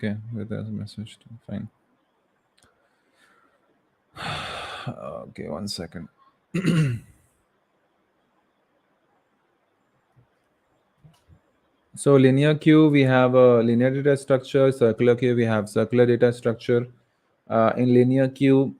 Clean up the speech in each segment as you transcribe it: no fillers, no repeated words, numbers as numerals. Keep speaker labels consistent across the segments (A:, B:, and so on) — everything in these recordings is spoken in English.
A: Okay, with a message. Fine. Okay, 1 second. So linear queue, we have a linear data structure. Circular queue, we have circular data structure. In linear queue,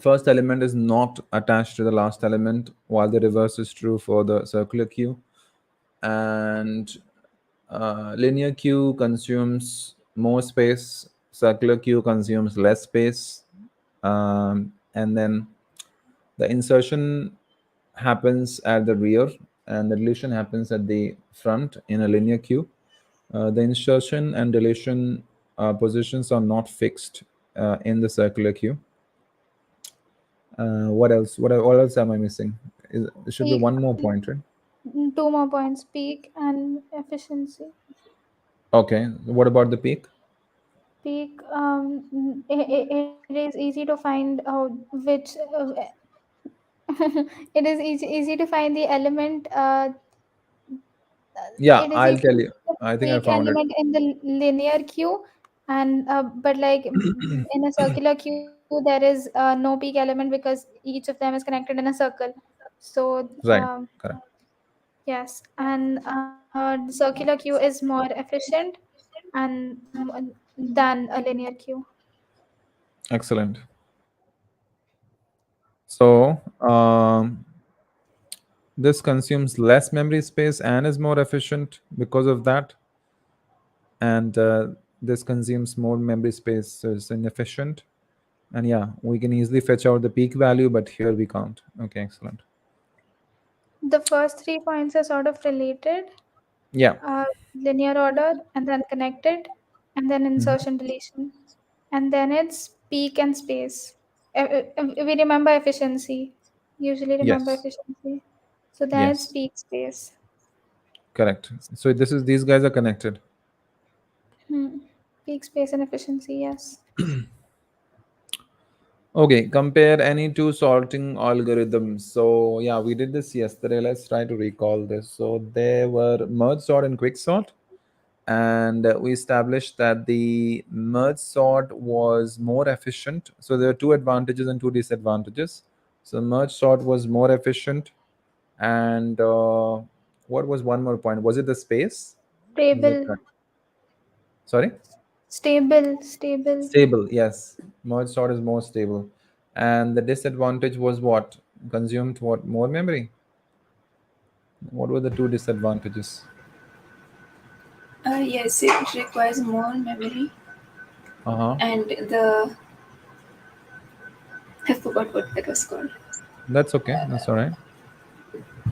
A: first element is not attached to the last element, while the reverse is true for the circular queue. And linear queue consumes more space, circular queue consumes less space. And then the insertion happens at the rear and the deletion happens at the front in a linear queue. The insertion and deletion positions are not fixed in the circular queue. What else? What else am I missing? There should be
B: Peak,
A: one more point, right?
B: two more points, peak and efficiency.
A: Okay. What about the peak?
B: Peak, it is easy to find out which, it is easy to find the element,
A: Yeah,
B: it is
A: I'll
B: easy
A: tell
B: to
A: you.
B: find
A: I
B: the
A: think I
B: peak
A: found it.
B: element in the linear queue, and but like in a circular queue, there is no peak element because each of them is connected in a circle. So
A: Right. Correct.
B: yes, and the circular queue is more efficient and than a linear queue.
A: Excellent. So this consumes less memory space and is more efficient because of that. And this consumes more memory space, so it's inefficient. And yeah, we can easily fetch out the peak value, but here we can't. Okay, excellent.
B: The first 3 points are sort of related,
A: Yeah.
B: linear order, and then connected, and then
A: Mhm.
B: insertion deletion, and then it's peak and space. We remember efficiency. Usually remember
A: Yes.
B: efficiency. So then it's
A: Yes.
B: peak space.
A: Correct. So this is these guys are connected.
B: Hmm. Peak space and efficiency. Yes.
A: Okay, compare any two sorting algorithms. So yeah, we did this yesterday. Let's try to recall this. So there were merge sort and quick sort, and we established that the merge sort was more efficient. So there are two advantages and two disadvantages. So merge sort was more efficient, and what was one more point? Was it the space? Is that
B: Stable.
A: correct? Sorry.
B: Stable. Stable.
A: Stable, yes. Merge sort is more stable. And the disadvantage was what? Consumed what? More memory? What were the two disadvantages?
C: Yes, it requires more memory,
A: Uh-huh.
C: and the I forgot what that was called.
A: That's okay. That's all right.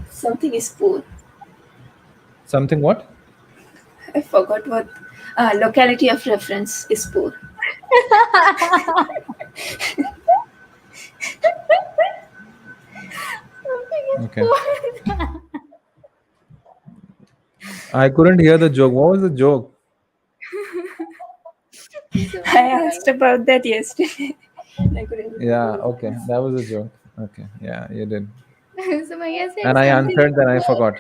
C: Something is poor.
A: Something what?
C: I forgot what. Locality of reference is poor.
B: Something is
A: Okay.
B: poor.
A: I couldn't hear the joke. What was the joke?
B: So
C: I asked about that yesterday. I couldn't
A: Yeah,
C: remember.
A: okay. That was a joke. Okay. Yeah, you did.
B: so Maya said
A: And I
B: something
A: answered,
B: is
A: then I
B: poor.
A: forgot.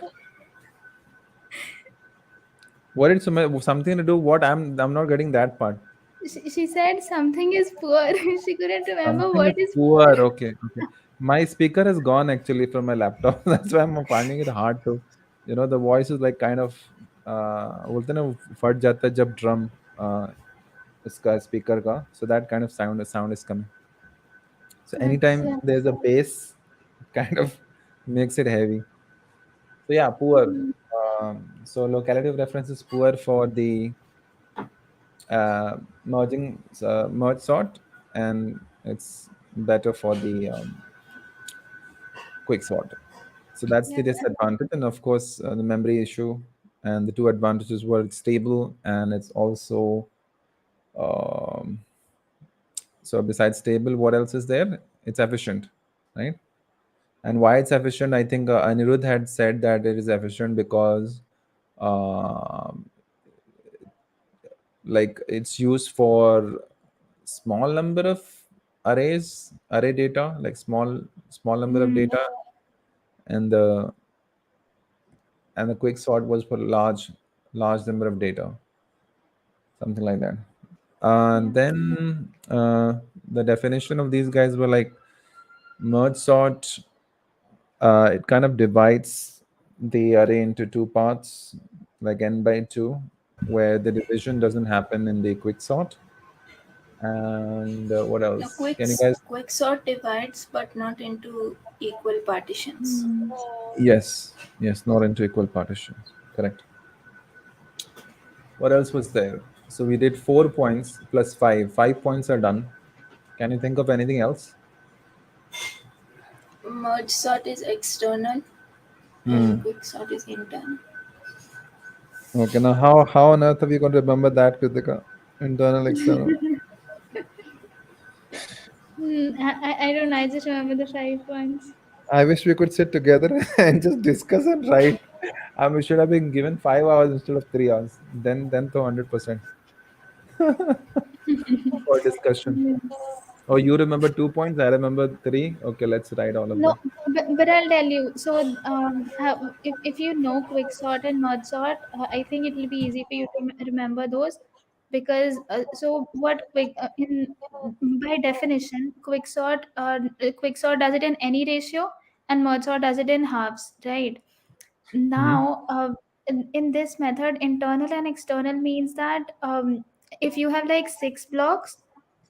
A: What did something to do? What? I'm not getting that part.
B: She said something is poor. She couldn't remember
A: Something
B: what
A: is
B: is
A: poor.
B: poor.
A: Okay. Okay. My speaker has gone actually from my laptop. That's why I'm finding it hard to, the voice is like kind of, बोलते ना फट जाता है जब drum इसका speaker का. So that kind of sound is coming. So anytime
B: अच्छा.
A: there's a bass, it kind of makes it heavy. So yeah, poor. So locality of reference is poor for the merge sort, and it's better for the quick sort. So that's the
B: Yes.
A: disadvantage, and of course the memory issue. And the two advantages were it's stable and it's also um, so besides stable, what else is there? It's efficient, right? And why it's efficient? I think Anirudh had said that it is efficient because um, like it's used for small number of array data, like small number of
B: Mm.
A: data, and the quick sort was for large number of data. something like that.
B: Yeah.
A: Then the definition of these guys were like merge sort. It kind of divides the array into two parts, like n by 2, where the division doesn't happen in the quick sort. And what
C: The
A: else?
C: quick
A: Can you guys?
C: quick sort divides, but not into equal partitions.
B: Hmm.
A: Yes, yes, not into equal partitions. Correct. What else was there? So we did 4 points plus five. 5 points are done. Can you think of anything else?
C: Merge sort is external, and
A: Hmm.
C: quick sort is internal.
A: Okay, now how on earth are we going to remember that, Kritika? Internal, external.
B: I don't know. I just remember the 5 points.
A: I wish we could sit together and just discuss and write. We should have been given 5 hours instead of 3 hours. Then to 100% for discussion. Oh, you remember 2 points? I remember three. Okay, let's write all of
B: No,
A: them.
B: but I'll tell you. So, if you know quicksort and mergesort, I think it will be easy for you to remember those, because so what quick in by definition, quicksort does it in any ratio, and mergesort does it in halves, right?
A: Hmm.
B: Now, in this method, internal and external means that if you have like 6 blocks,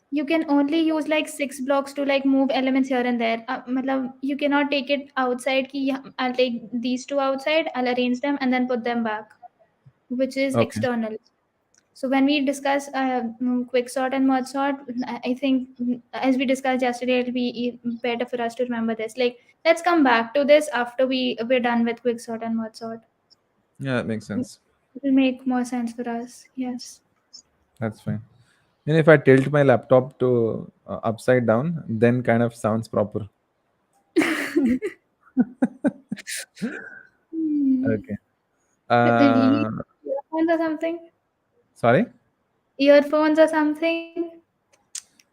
B: you can only use like 6 blocks to like move elements here and there. Matlab, you cannot take it outside. Ki, I'll take these two outside, I'll arrange them and then put them back, which is
A: Okay.
B: external. So when we discuss quicksort and mergesort, I think as we discussed yesterday, it'll be better for us to remember this. Like, let's come back to this after we're done with quicksort and mergesort.
A: Yeah, that makes sense.
B: It will make more sense for us. Yes.
A: That's fine. And if I tilt my laptop to upside down, then kind of sounds proper.
B: Hmm.
A: Okay. Uh,
B: Earphones or something?
A: Sorry.
B: Earphones or something?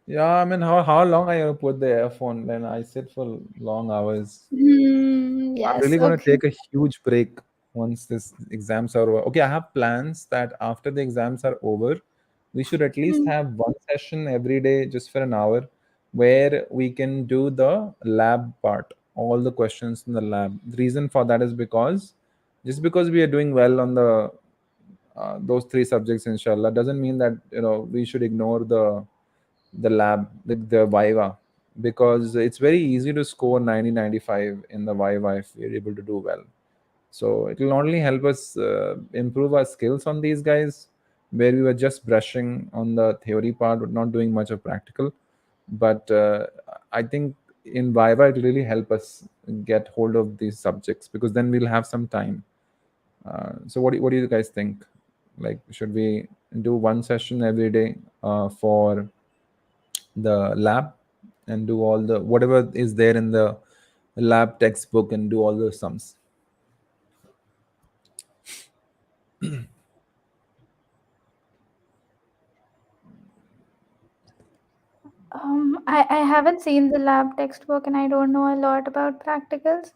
A: Yeah, I mean, how long I put the earphone? Then I sit for long hours.
B: Hmm.
A: I'm
B: Yes.
A: really gonna
B: Okay.
A: take a huge break once this exams are over. Okay, I have plans that after the exams are over, we should at least
B: Hmm.
A: have one session every day just for an hour where we can do the lab part, all the questions in the lab. The reason for that is because just because we are doing well on the those three subjects, inshallah, doesn't mean that we should ignore the lab, the Viva, because it's very easy to score 90-95 in the Viva if we're able to do well. So it will only help us improve our skills on these guys, where we were just brushing on the theory part, but not doing much of practical. But I think in Viva it will really help us get hold of these subjects because then we'll have some time. So what do you guys think? Like, should we do one session every day for the lab and do all the whatever is there in the lab textbook and do all the sums?
B: I haven't seen the lab textbook and I don't know a lot about practicals.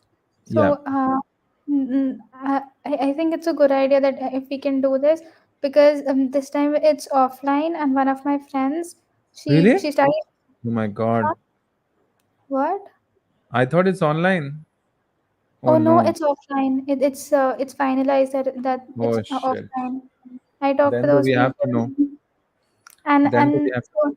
A: Yeah.
B: So, I think it's a good idea that if we can do this, because this time it's offline, and one of my friends,
A: Really?
B: she studied.
A: Oh my God.
B: What?
A: I thought it's online. Oh
B: Oh no,
A: no.
B: it's offline. It's finalized that it's
A: Oh shit.
B: offline. I talked to
A: Then do
B: those
A: we have
B: people,
A: to know?
B: and
A: Then do we
B: and
A: have
B: so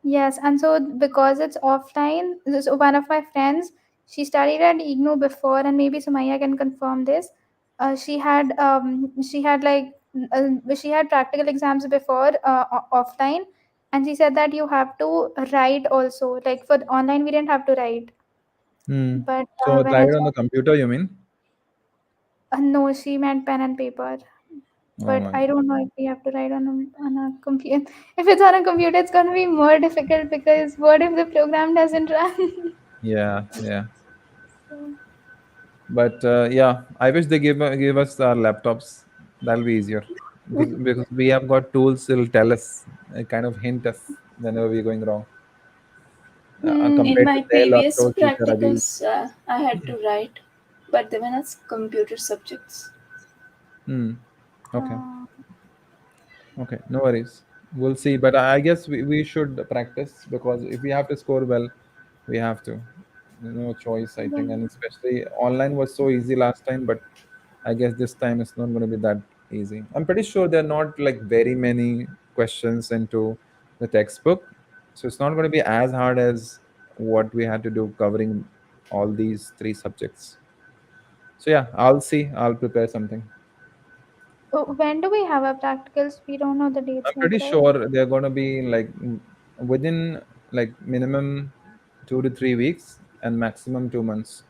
B: yes, and so because it's offline, so one of my friends, she studied at IGNOU before, and maybe Sumaya can confirm this. She had practical exams before offline, and she said that you have to write also. Like for online, we didn't have to write,
A: Hmm.
B: but
A: So
B: when
A: try it
B: it's
A: on the computer, you mean?
B: no, she meant pen and paper.
A: Oh
B: But
A: my
B: I
A: God.
B: don't know if we have to write on a computer. If it's on a computer, it's gonna be more difficult because what if the program doesn't run?
A: Yeah, yeah.
B: So,
A: But yeah, I wish they give us our laptops. That'll be easier because we have got tools that'll tell us, kind of hint us whenever we're going wrong,
C: In
A: compared to
C: my
A: their
C: previous
A: laptops which are abused.
C: practicals, I had to write, but they were not computer subjects.
A: Hmm. Okay.
B: uh,
A: Okay, no worries. We'll see. But I guess we should practice, because if we have to score well, we have to. There's no choice, I
B: Yeah.
A: think. And especially online was so easy last time, but I guess this time it's not going to be that easy. I'm pretty sure there are not like very many questions into the textbook. So it's not going to be as hard as what we had to do covering all these three subjects. So yeah, I'll see. I'll prepare something.
B: When do we have our practicals? We don't know the
A: I'm
B: dates yet,
A: pretty
B: right?
A: sure they're going to be like within like minimum 2 to 3 weeks and maximum 2 months.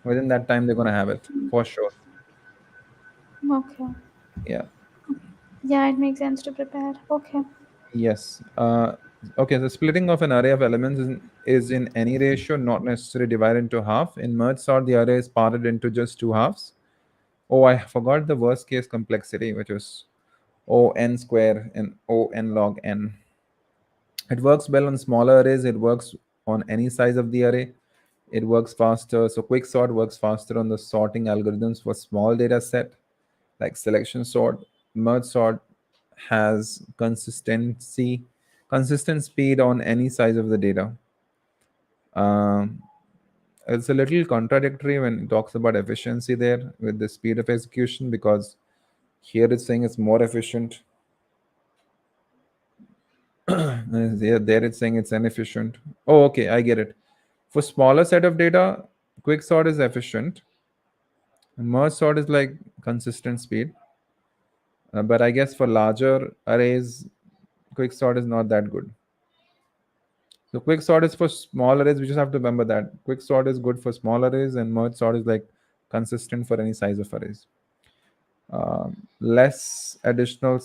A: Within that time, they're going to have it for sure.
B: Okay.
A: Yeah.
B: Yeah, it makes sense to prepare. Okay.
A: Yes. Okay. The splitting of an array of elements is in any ratio, not necessarily divided into half. In merge sort, the array is parted into just two halves. Oh, I forgot the worst case complexity, which is O n square and O n log n. It works well on smaller arrays. It works on any size of the array. It works faster. So quicksort works faster on the sorting algorithms for small data set like selection sort. Merge sort has consistent speed on any size of the data. Um, it's a little contradictory when it talks about efficiency there with the speed of execution, because here it's saying it's more efficient. There it's saying it's inefficient. Oh, okay, I get it. For smaller set of data, quick sort is efficient. Merge sort is like consistent speed. But I guess for larger arrays, quick sort is not that good. So quick sort is for small arrays. We just have to remember that quick sort is good for small arrays, and merge sort is like consistent for any size of arrays. Less additional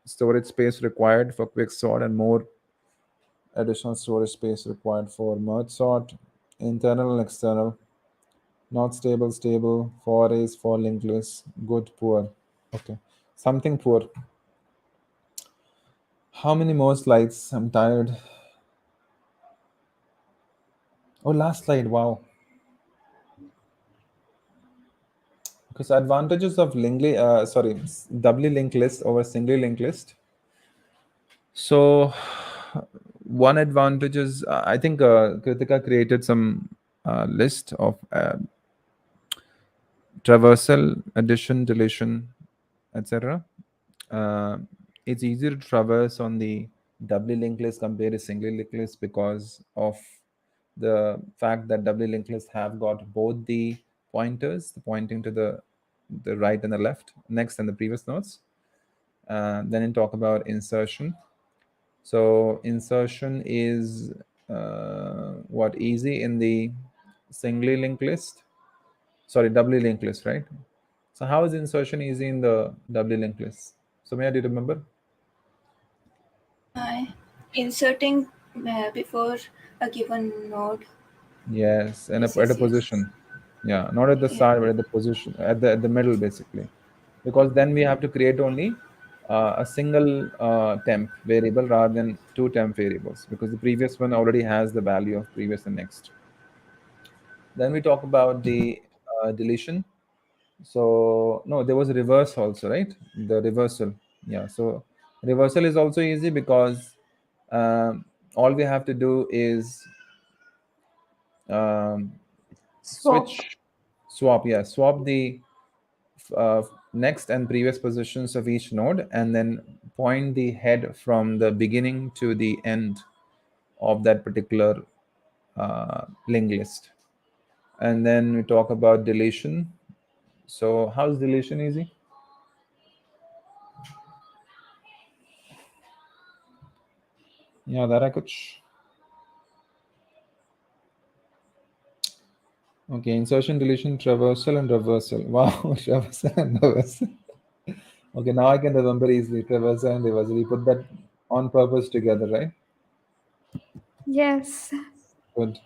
A: storage space required for quick sort, and more additional storage space required for merge sort. Internal and external. Not stable, stable. For arrays, for linked lists. Good, poor. Okay. Something poor. How many more slides? I'm tired. Oh, last slide. Wow. Because advantages of doubly linked list over singly linked list. So, one advantage is I think Kritika created some list of traversal, addition, deletion, etc. Uh, it's easier to traverse on the doubly linked list compared to singly linked list, because of the fact that doubly linked lists have got both the pointers, the pointing to the right and the left, next and the previous nodes. Then in talk about insertion. So insertion is what easy in the singly linked list. Sorry, doubly linked list, right? So how is insertion easy in the doubly linked list? So may I do you remember?
C: Uh, Inserting before a given node.
A: Yes, and
C: Yes,
A: at a
C: yes, yes.
A: position. Yeah, not at the
C: Yeah.
A: start, but at the position, at the middle, basically. Because then we have to create only a single temp variable rather than two temp variables, because the previous one already has the value of previous and next. Then we talk about the deletion. So no, there was a reverse also, right? The reversal. Yeah. So reversal is also easy, because all we have to do is um,
B: Swap.
A: switch swap yeah swap the next and previous positions of each node, and then point the head from the beginning to the end of that particular linked list. And then we talk about deletion. So how's deletion easy? Yeah, that I could okay, insertion, deletion, traversal, and reversal. Wow, traversal and reversal. Okay, now I can remember easily traversal and reversal. We put that on purpose together, right?
B: Yes.
A: Good.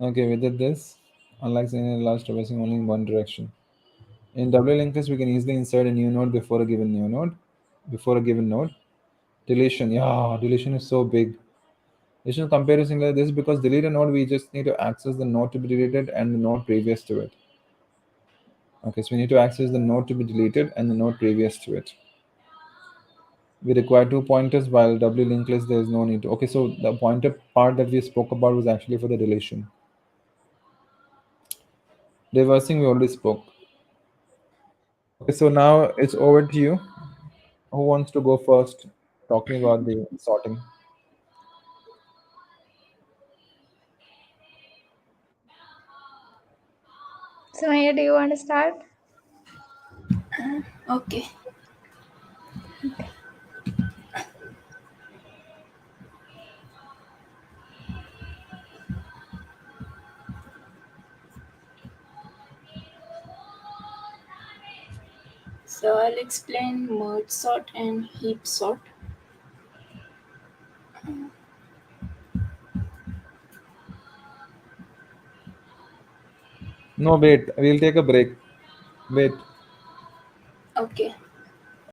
A: Okay, we did this. Unlike saying allows traversing only in one direction. In W-linked list, we can easily insert a new node before a given node. Deletion, yeah, deletion is so big. Deletion comparison like this, because delete a node, we just need to access the node to be deleted and the node previous to it. Okay, so we need to access the node to be deleted and the node previous to it. We require 2 pointers, while W linked list there is no need to. Okay, so the pointer part that we spoke about was actually for the deletion. Reversing we already spoke. Okay, so now it's over to you. Who wants to go first? Talking about the sorting.
B: So, Maya, do you want to start?
C: Okay. So I'll explain merge sort and heap sort.
A: No, wait. We'll take a break. Wait.
C: Okay.